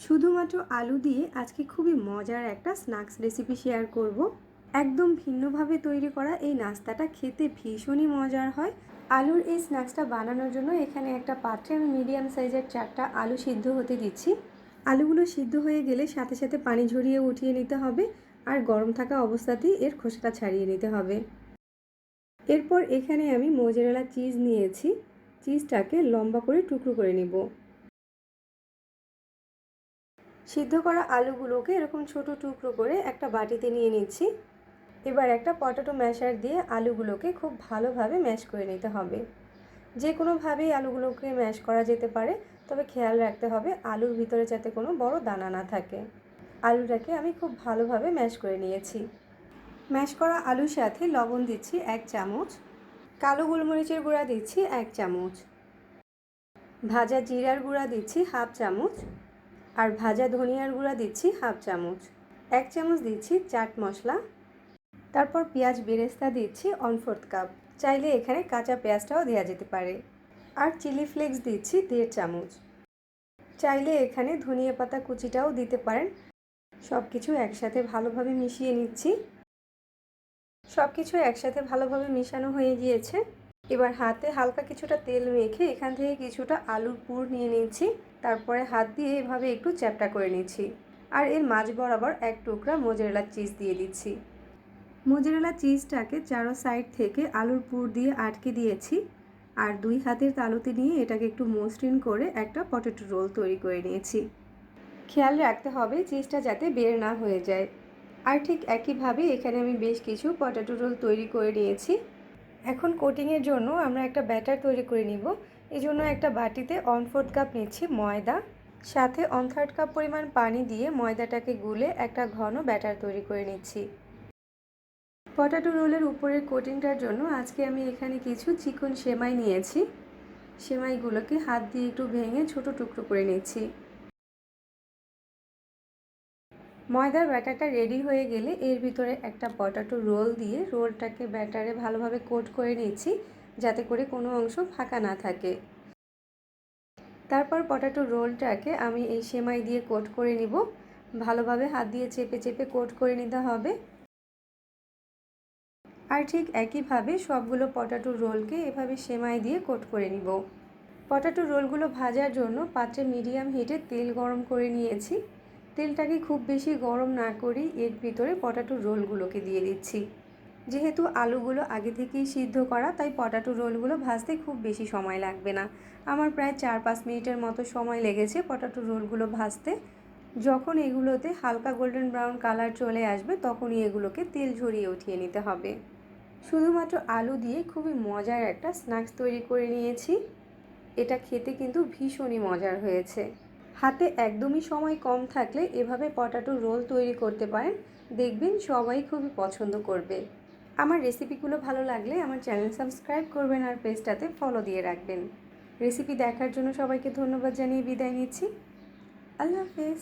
শুধুমাত্র আলু দিয়ে আজকে খুবই মজার একটা স্ন্যাক্স রেসিপি শেয়ার করব। একদম ভিন্নভাবে তৈরি করা এই নাস্তাটা খেতে ভীষণই মজার হয়। আলুর এই স্ন্যাক্সটা বানানোর জন্য এখানে একটা পাত্রে আমি মিডিয়াম সাইজের 4টা আলু সিদ্ধ হতে দিচ্ছি। আলুগুলো সিদ্ধ হয়ে গেলে সাথে সাথে পানি ঝরিয়ে উঠিয়ে নিতে হবে, আর গরম থাকা অবস্থাতেই এর খোসাটা ছাড়িয়ে নিতে হবে। এরপর এখানে আমি মোজারেলা চিজ নিয়েছি। চিজটাকে লম্বা করে টুকরো করে নিব। সিদ্ধ করা আলুগুলোকে এরকম ছোট টুকরো করে একটা বাটিতে নিয়ে নিচ্ছি। এবার একটা পটেটো ম্যাশার দিয়ে আলুগুলোকে খুব ভালোভাবে ম্যাশ করে নিতে হবে। যে কোনোভাবেই আলুগুলোকে ম্যাশ করা যেতে পারে, তবে খেয়াল রাখতে হবে আলুর ভিতরে যাতে কোনো বড় দানা না থাকে। আলুটাকে আমি খুব ভালোভাবে ম্যাশ করে নিয়েছি। ম্যাশ করা আলুর সাথে লবণ দিচ্ছি 1 চামচ, কালো গোলমরিচের গুঁড়া দিচ্ছি 1 চামচ, ভাজা জিরার গুঁড়া দিচ্ছি 1/2 চামচ, আর ভাজা ধনিয়ার গুঁড়া দিচ্ছি 1/2 চামচ। 1 চামচ দিচ্ছি চাট মশলা। তারপর পেঁয়াজ বেরেস্তা দিচ্ছি 1/4 কাপ। চাইলে এখানে কাঁচা পেঁয়াজটাও দেওয়া যেতে পারে। আর চিলি ফ্লেক্স দিচ্ছি 1.5 চামচ। চাইলে এখানে ধনিয়া পাতা কুচিটাও দিতে পারেন। সব কিছু একসাথে ভালোভাবে মিশিয়ে নিচ্ছি। সব কিছু একসাথে ভালোভাবে মিশানো হয়ে গিয়েছে। এবার হাতে হালকা কিছুটা তেল মেখে এখান থেকে কিছুটা আলুর পুর নিয়ে নিচ্ছি। তারপরে হাত দিয়ে এভাবে একটু চ্যাপ্টা করে নিচ্ছি। আর এর মাঝ বরাবর 1 টুকরা মোজারেলা চিজ দিয়ে দিচ্ছি। মোজারেলা চিজটাকে চারো সাইড থেকে আলুর পুর দিয়ে আটকে দিয়েছি। আর 2 হাতের তালুতে নিয়ে এটাকে একটু মসৃণ করে একটা পটেটো রোল তৈরি করে নিয়েছি। খেয়াল রাখতে হবে চিজটা যাতে বের না হয়ে যায়। আর ঠিক একইভাবে এখানে আমি বেশ কিছু পটেটো রোল তৈরি করে নিয়েছি। এখন কোটিংয়ের জন্য আমরা একটা ব্যাটার তৈরি করে নিব। এই জন্য একটা বাটিতে 1/4 কাপ নিচ্ছি ময়দা, সাথে 1/3 কাপ পরিমাণ পানি দিয়ে ময়দাটাকে গুলে একটা ঘন ব্যাটার তৈরি করে নিচ্ছি। পটেটো রোলের উপরের কোটিংটার জন্য আজকে আমি এখানে কিছু চিকন সেমাই নিয়েছি। সেমাইগুলোকে হাত দিয়ে একটু ভেঙে ছোট টুকরো করে নিচ্ছি। ময়দার ব্যাটারটা রেডি হয়ে গেলে এর ভিতরে একটা পটেটো রোল দিয়ে রোলটাকে ব্যাটারে ভালোভাবে কোট করে নিচ্ছি, যাতে করে কোনো অংশ ফাঁকা না থাকে। তারপর পটেটো রোলটাকে আমি এই সেমাই দিয়ে কোট করে নিব। ভালোভাবে হাত দিয়ে চেপে চেপে কোট করে নিতে হবে। আর ঠিক একইভাবে সবগুলো পটেটো রোলকে এভাবে সেমাই দিয়ে কোট করে নিব। পটেটো রোলগুলো ভাজার জন্য পাত্রে মিডিয়াম হিটে তেল গরম করে নিয়েছি। তেলটাকে খুব বেশি গরম না করেই এর ভিতরে পটেটো রোলগুলোকে দিয়ে দিচ্ছি। যেহেতু আলুগুলো আগে থেকেই সিদ্ধ করা, তাই পটেটো রোলগুলো ভাজতে খুব বেশি সময় লাগবে না। আমার প্রায় 4-5 মিনিটের মতো সময় লেগেছে পটেটো রোলগুলো ভাজতে। যখন এগুলোতে হালকা গোল্ডেন ব্রাউন কালার চলে আসবে, তখনই এগুলোকে তেল ঝরিয়ে উঠিয়ে নিতে হবে। শুধুমাত্র আলু দিয়ে খুবই মজার একটা স্ন্যাক্স তৈরি করে নিয়েছি। এটা খেতে কিন্তু ভীষণই মজার হয়েছে। হাতে একদমই সময় কম থাকলে এভাবে পটেটো রোল তৈরি করতে পারেন, দেখবেন সবাই খুবই পছন্দ করবে। আমার রেসিপিগুলো ভালো লাগলে আমার চ্যানেল সাবস্ক্রাইব করবেন আর পেজটাতে ফলো দিয়ে রাখবেন। রেসিপি দেখার জন্য সবাইকে ধন্যবাদ জানিয়ে বিদায় নিচ্ছি। আল্লাহ হাফেজ।